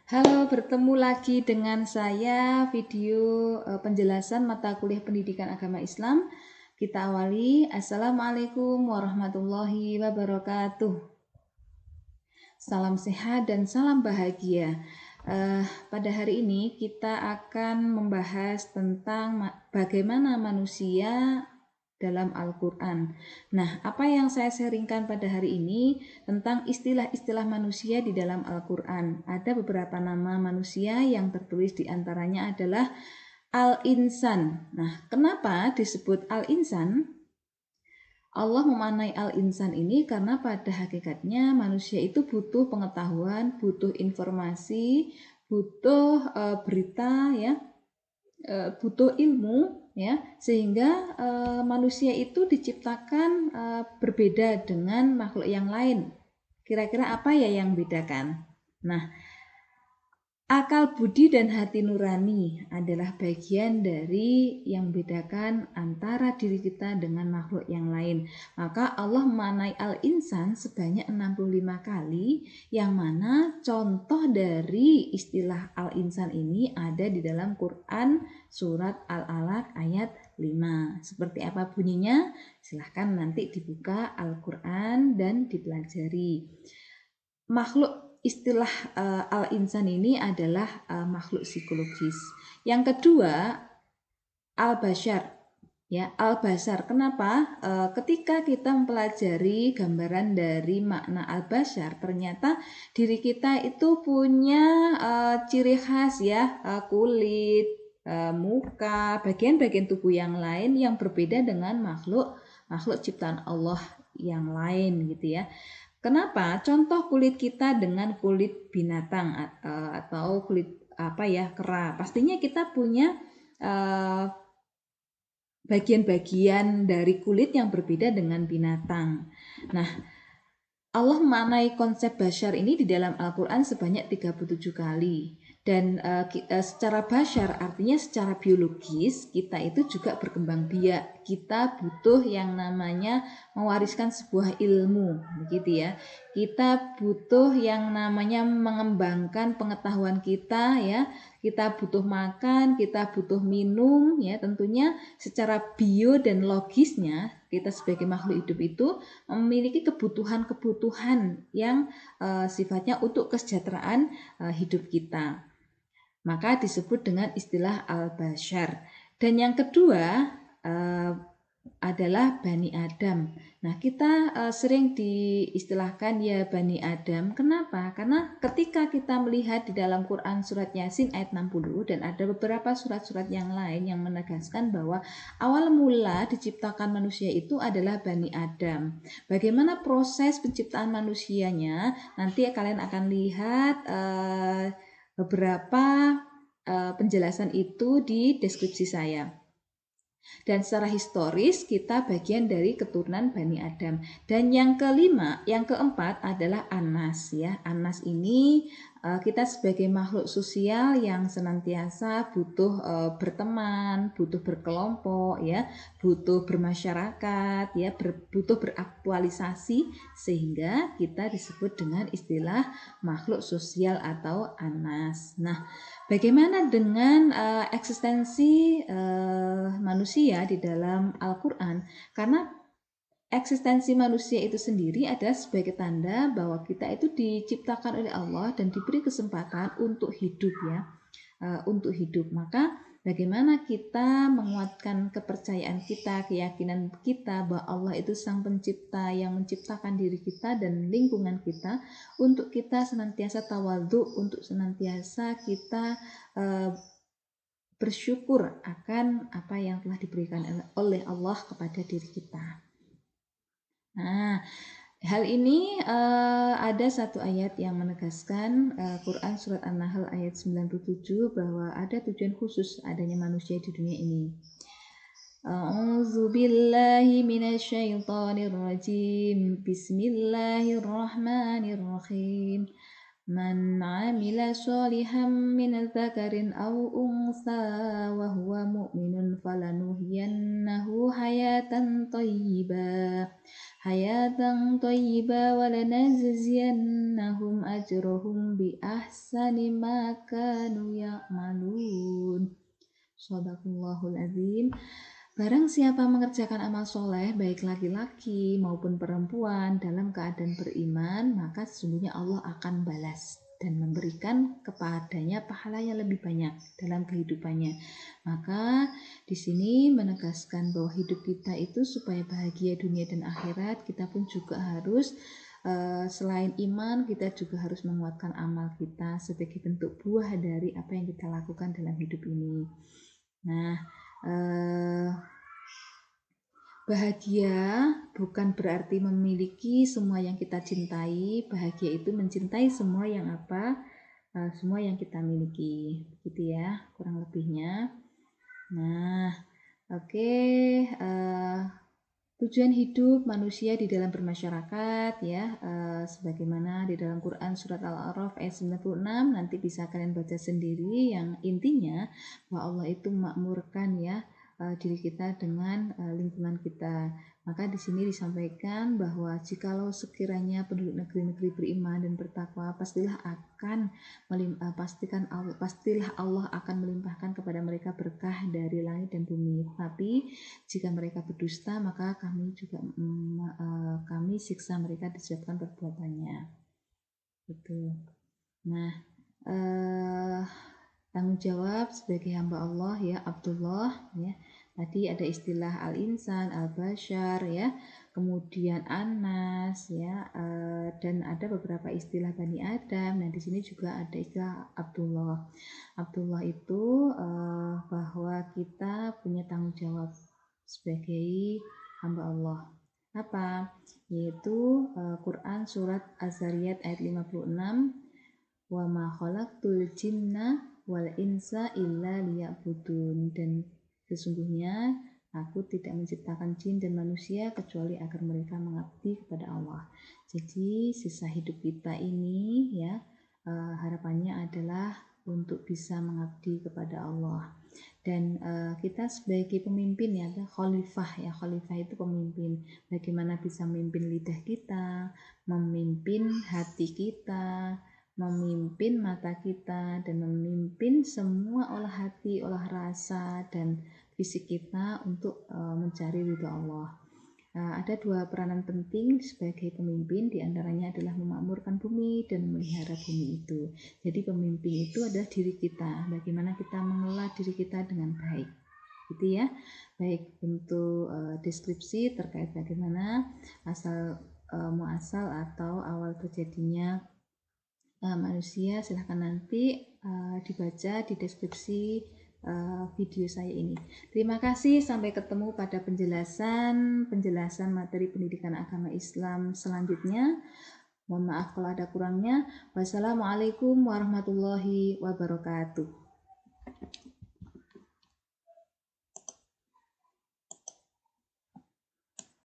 Halo, bertemu lagi dengan saya video penjelasan mata kuliah pendidikan agama Islam. Kita awali. Assalamualaikum warahmatullahi wabarakatuh. Salam sehat dan salam bahagia. Pada hari ini kita akan membahas tentang bagaimana manusia dalam Al-Quran. Nah, apa yang saya sharingkan pada hari ini tentang istilah-istilah manusia di dalam Al-Quran. Ada beberapa nama manusia yang tertulis di antaranya adalah Al-Insan. Nah, kenapa disebut Al-Insan? Allah memanai al-insan ini karena pada hakikatnya manusia itu butuh pengetahuan, butuh informasi, butuh berita ya, butuh ilmu ya, sehingga manusia itu diciptakan berbeda dengan makhluk yang lain. Kira-kira apa ya yang bedakan? Nah, akal budi dan hati nurani adalah bagian dari yang membedakan antara diri kita dengan makhluk yang lain. Maka Allah memanai al-insan sebanyak 65 kali, yang mana contoh dari istilah al-insan ini ada di dalam Quran surat Al-Alaq ayat 5. Seperti apa bunyinya? Silahkan nanti dibuka Al-Quran dan dipelajari. Istilah al-insan ini adalah makhluk psikologis. Yang kedua, al-bashar. Ya, al-bashar. Kenapa? Ketika kita mempelajari gambaran dari makna al-bashar, ternyata diri kita itu punya ciri khas ya, kulit, muka, bagian-bagian tubuh yang lain yang berbeda dengan makhluk ciptaan Allah yang lain gitu ya. Kenapa? Contoh kulit kita dengan kulit binatang atau kulit kera. Pastinya kita punya bagian-bagian dari kulit yang berbeda dengan binatang. Nah, Allah memaknai konsep basyar ini di dalam Al-Quran sebanyak 37 kali. Dan secara basyar artinya secara biologis kita itu juga berkembang biak. Kita butuh yang namanya mewariskan sebuah ilmu, begitu ya. Kita butuh yang namanya mengembangkan pengetahuan kita ya. Kita butuh makan, kita butuh minum ya. Tentunya secara bio dan logisnya kita sebagai makhluk hidup itu memiliki kebutuhan-kebutuhan yang sifatnya untuk kesejahteraan hidup kita. Maka disebut dengan istilah al-bashar. Dan yang kedua adalah Bani Adam. Nah, kita sering diistilahkan ya Bani Adam. Kenapa? Karena ketika kita melihat di dalam Quran surat Yasin ayat 60 dan ada beberapa surat-surat yang lain yang menegaskan bahwa awal mula diciptakan manusia itu adalah Bani Adam. Bagaimana proses penciptaan manusianya? Nanti kalian akan lihat beberapa penjelasan itu di deskripsi saya. Dan secara historis kita bagian dari keturunan Bani Adam. Dan yang keempat adalah Anas ya. Anas ini kita sebagai makhluk sosial yang senantiasa butuh berteman, butuh berkelompok ya, butuh bermasyarakat ya, butuh beraktualisasi, sehingga kita disebut dengan istilah makhluk sosial atau Anas. Nah, bagaimana dengan eksistensi manusia di dalam Al-Quran? Karena eksistensi manusia itu sendiri adalah sebagai tanda bahwa kita itu diciptakan oleh Allah dan diberi kesempatan untuk hidup ya, untuk hidup. Maka bagaimana kita menguatkan kepercayaan kita, keyakinan kita bahwa Allah itu sang pencipta yang menciptakan diri kita dan lingkungan kita, untuk kita senantiasa tawadhu, untuk senantiasa kita bersyukur akan apa yang telah diberikan oleh Allah kepada diri kita. Nah, hal ini ada satu ayat yang menegaskan Quran surat An-Nahl ayat 97 bahwa ada tujuan khusus adanya manusia di dunia ini. A'udzu billahi minasyaitonir rajim. Bismillahirrahmanirrahim. Man 'amila shalihan min dzakarin aw untha wa huwa mu'minun falanuhyiyannahu hayatan thayyibah hayatan thayyibah wa lanajziyannahum ajrahum bi ahsani ma kanu ya'malun. Shadaqallahul azim. Barang siapa mengerjakan amal soleh, baik laki-laki maupun perempuan, dalam keadaan beriman, maka sesungguhnya Allah akan balas dan memberikan kepadanya pahala yang lebih banyak dalam kehidupannya. Maka di sini menegaskan bahwa hidup kita itu supaya bahagia dunia dan akhirat, kita pun juga harus selain iman, kita juga harus menguatkan amal kita sebagai bentuk buah dari apa yang kita lakukan dalam hidup ini. Nah, bahagia bukan berarti memiliki semua yang kita cintai. Bahagia itu mencintai semua yang semua yang kita miliki, gitu ya, kurang lebihnya. Nah, oke. Tujuan hidup manusia di dalam bermasyarakat ya, sebagaimana di dalam Quran surat Al-A'raf ayat 96, nanti bisa kalian baca sendiri, yang intinya bahwa Allah itu memakmurkan ya diri kita dengan lingkungan kita. Maka di sini disampaikan bahwa jikalau sekiranya penduduk negeri-negeri beriman dan bertakwa, pastilah Allah akan melimpahkan kepada mereka berkah dari langit dan bumi. Tapi jika mereka berdusta, maka kami siksa mereka disebabkan perbuatannya. Gitu. Nah, tanggung jawab sebagai hamba Allah ya, Abdullah ya. Tadi ada istilah al-insan, al-bashar ya, kemudian Anas ya, dan ada beberapa istilah Bani Adam. Nah, di sini juga ada istilah Abdullah. Abdullah itu bahwa kita punya tanggung jawab sebagai hamba Allah. Apa? Yaitu Quran surat Az-Zariyat ayat 56, wa ma khalaqtul jinna wal insa illa liya'budun, dan sesungguhnya aku tidak menciptakan jin dan manusia kecuali agar mereka mengabdi kepada Allah. Jadi sisa hidup kita ini ya, harapannya adalah untuk bisa mengabdi kepada Allah. Dan kita sebagai pemimpin ya, khalifah ya, khalifah itu pemimpin. Bagaimana bisa memimpin lidah kita, memimpin hati kita, memimpin mata kita, dan memimpin semua olah hati, olah rasa, dan fisik kita untuk mencari ridha Allah. Ada dua peranan penting sebagai pemimpin, diantaranya adalah memakmurkan bumi dan memelihara bumi itu. Jadi pemimpin itu adalah diri kita, bagaimana kita mengelola diri kita dengan baik, gitu ya. Baik, untuk deskripsi terkait bagaimana muasal atau awal terjadinya manusia, silahkan nanti dibaca di deskripsi video saya ini. Terima kasih, sampai ketemu pada penjelasan materi pendidikan agama Islam selanjutnya. Mohon maaf kalau ada kurangnya. Wassalamualaikum warahmatullahi wabarakatuh.